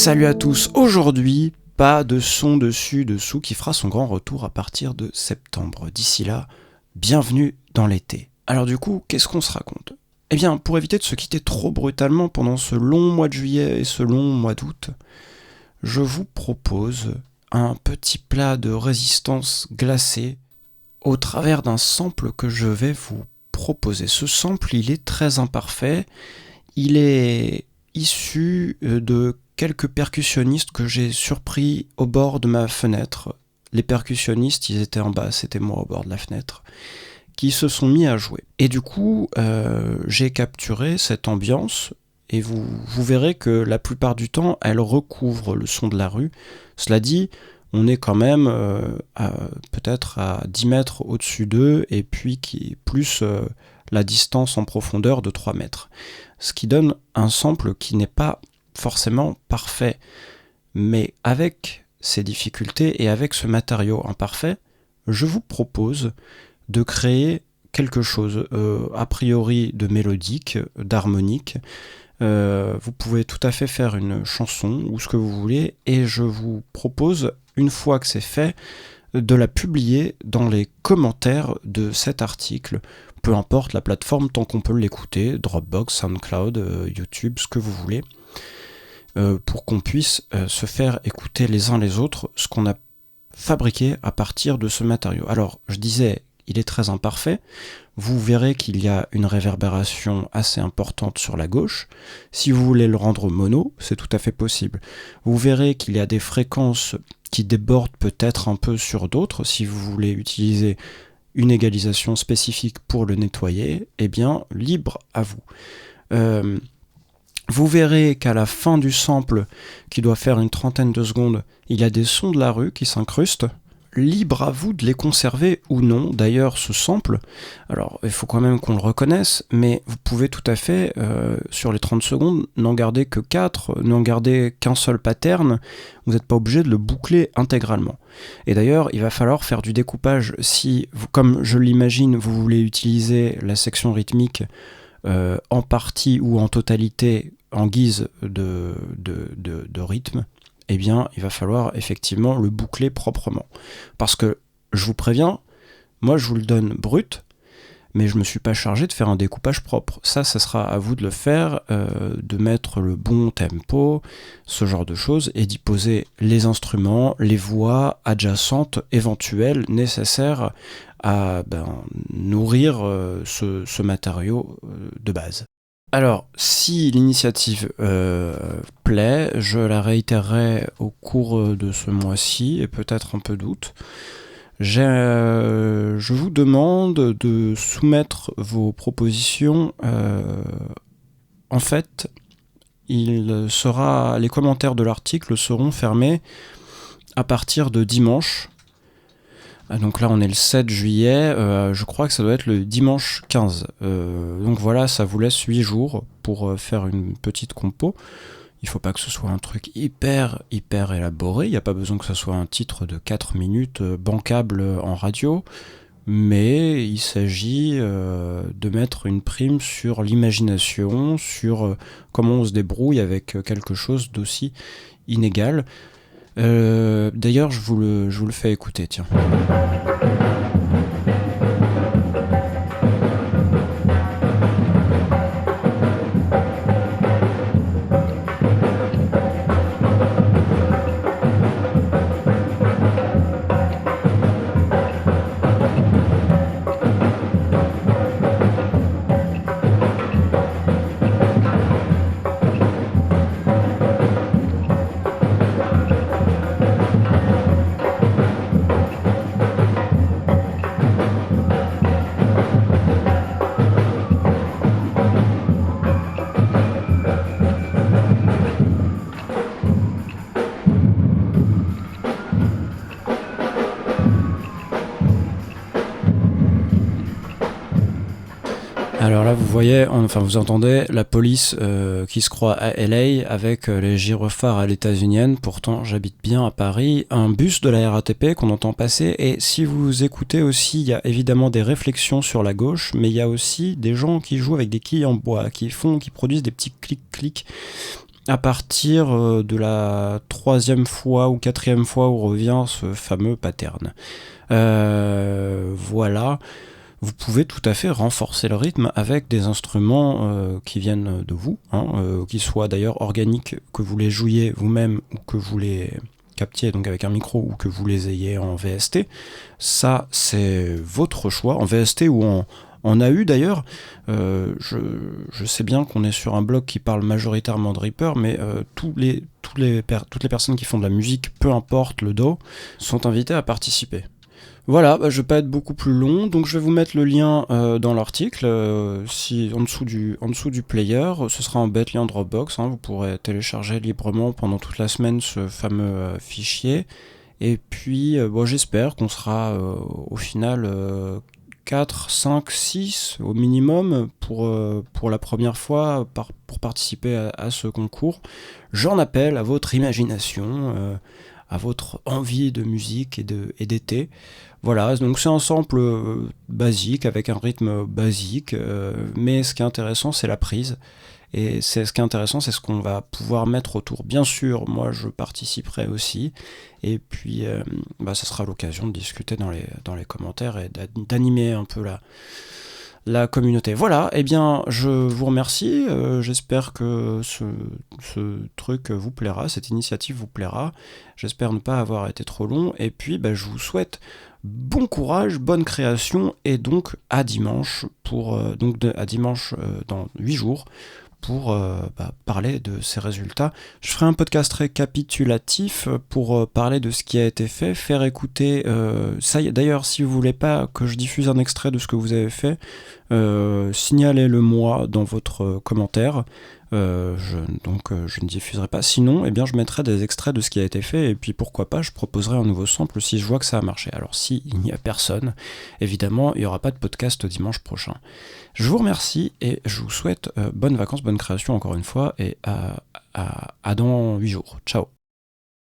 Salut à tous, aujourd'hui, pas de son dessus dessous qui fera son grand retour à partir de septembre. D'ici là, bienvenue dans l'été. Alors du coup, qu'est-ce qu'on se raconte ? Eh bien, pour éviter de se quitter trop brutalement pendant ce long mois de juillet et ce long mois d'août, je vous propose un petit plat de résistance glacée au travers d'un sample que je vais vous proposer. Ce sample, il est très imparfait, il est issu de quelques percussionnistes que j'ai surpris au bord de ma fenêtre. Les percussionnistes, ils étaient en bas, c'était moi au bord de la fenêtre, qui se sont mis à jouer. Et du coup, j'ai capturé cette ambiance, et vous verrez que la plupart du temps, elle recouvre le son de la rue. Cela dit, on est quand même peut-être à 10 mètres au-dessus d'eux, et puis plus la distance en profondeur de 3 mètres. Ce qui donne un sample qui n'est pas forcément parfait. Mais avec ces difficultés et avec ce matériau imparfait, je vous propose de créer quelque chose a priori de mélodique, d'harmonique. Vous pouvez tout à fait faire une chanson ou ce que vous voulez, et je vous propose, une fois que c'est fait, de la publier dans les commentaires de cet article, peu importe la plateforme tant qu'on peut l'écouter, Dropbox, SoundCloud, YouTube, ce que vous voulez, pour qu'on puisse se faire écouter les uns les autres ce qu'on a fabriqué à partir de ce matériau. Alors, je disais, il est très imparfait. Vous verrez qu'il y a une réverbération assez importante sur la gauche. Si vous voulez le rendre mono, c'est tout à fait possible. Vous verrez qu'il y a des fréquences qui débordent peut-être un peu sur d'autres. Si vous voulez utiliser une égalisation spécifique pour le nettoyer, eh bien, libre à vous. Vous verrez qu'à la fin du sample, qui doit faire une trentaine de secondes, il y a des sons de la rue qui s'incrustent. Libre à vous de les conserver ou non. D'ailleurs, ce sample, alors il faut quand même qu'on le reconnaisse, mais vous pouvez tout à fait, sur les 30 secondes, n'en garder que 4, n'en garder qu'un seul pattern. Vous n'êtes pas obligé de le boucler intégralement. Et d'ailleurs, il va falloir faire du découpage si, comme je l'imagine, vous voulez utiliser la section rythmique en partie ou en totalité en guise de rythme. Eh bien, il va falloir effectivement le boucler proprement. Parce que, je vous préviens, moi je vous le donne brut, mais je ne me suis pas chargé de faire un découpage propre. Ça sera à vous de le faire, de mettre le bon tempo, ce genre de choses, et d'y poser les instruments, les voix adjacentes, éventuelles, nécessaires à nourrir ce matériau de base. Alors, si l'initiative plaît, je la réitérerai au cours de ce mois-ci, et peut-être un peu d'août. Je vous demande de soumettre vos propositions. En fait, les commentaires de l'article seront fermés à partir de dimanche. Donc là on est le 7 juillet, je crois que ça doit être le dimanche 15. Donc voilà, ça vous laisse 8 jours pour faire une petite compo. Il faut pas que ce soit un truc hyper élaboré, il n'y a pas besoin que ce soit un titre de 4 minutes bancable en radio, mais il s'agit de mettre une prime sur l'imagination, sur comment on se débrouille avec quelque chose d'aussi inégal. D'ailleurs, je vous le fais écouter, tiens. Alors là, vous voyez, vous entendez la police qui se croit à LA avec les gyrophares à l'états-unienne. Pourtant, j'habite bien à Paris. Un bus de la RATP qu'on entend passer. Et si vous écoutez aussi, il y a évidemment des réflexions sur la gauche, mais il y a aussi des gens qui jouent avec des quilles en bois, qui produisent des petits clics-clics. à partir de la 3e fois ou 4e fois où revient ce fameux pattern. Voilà. Vous pouvez tout à fait renforcer le rythme avec des instruments qui viennent de vous, qu'ils soient d'ailleurs organiques, que vous les jouiez vous-même ou que vous les captiez donc avec un micro ou que vous les ayez en VST. Ça, c'est votre choix, en VST ou en AU d'ailleurs. Je sais bien qu'on est sur un blog qui parle majoritairement de Reaper, mais toutes les personnes qui font de la musique, peu importe le DAW, sont invitées à participer. Voilà, je vais pas être beaucoup plus long, donc je vais vous mettre le lien dans l'article, en dessous du player. Ce sera un bête lien Dropbox, vous pourrez télécharger librement pendant toute la semaine ce fameux fichier. Et puis, j'espère qu'on sera au final 4, 5, 6 au minimum pour la première fois pour participer à ce concours. J'en appelle à votre imagination, à votre envie de musique et d'été. Voilà, donc c'est un sample basique, avec un rythme basique, mais ce qui est intéressant, c'est la prise. Et ce qui est intéressant, c'est ce qu'on va pouvoir mettre autour. Bien sûr, moi, je participerai aussi. Et puis, ça sera l'occasion de discuter dans les commentaires et d'animer un peu la communauté. Voilà, bien, je vous remercie. J'espère que ce truc vous plaira, cette initiative vous plaira. J'espère ne pas avoir été trop long. Et puis, je vous souhaite bon courage, bonne création, et donc à dimanche à dimanche dans 8 jours pour parler de ces résultats. Je ferai un podcast récapitulatif pour parler de ce qui a été fait, faire écouter ça. D'ailleurs, si vous voulez pas que je diffuse un extrait de ce que vous avez fait, signalez-le moi dans votre commentaire. Je ne diffuserai pas. Sinon, je mettrai des extraits de ce qui a été fait, et puis pourquoi pas, je proposerai un nouveau sample si je vois que ça a marché. Alors s'il n'y a personne, évidemment, il n'y aura pas de podcast dimanche prochain. Je vous remercie et je vous souhaite bonnes vacances, bonne création encore une fois, et à dans 8 jours. Ciao.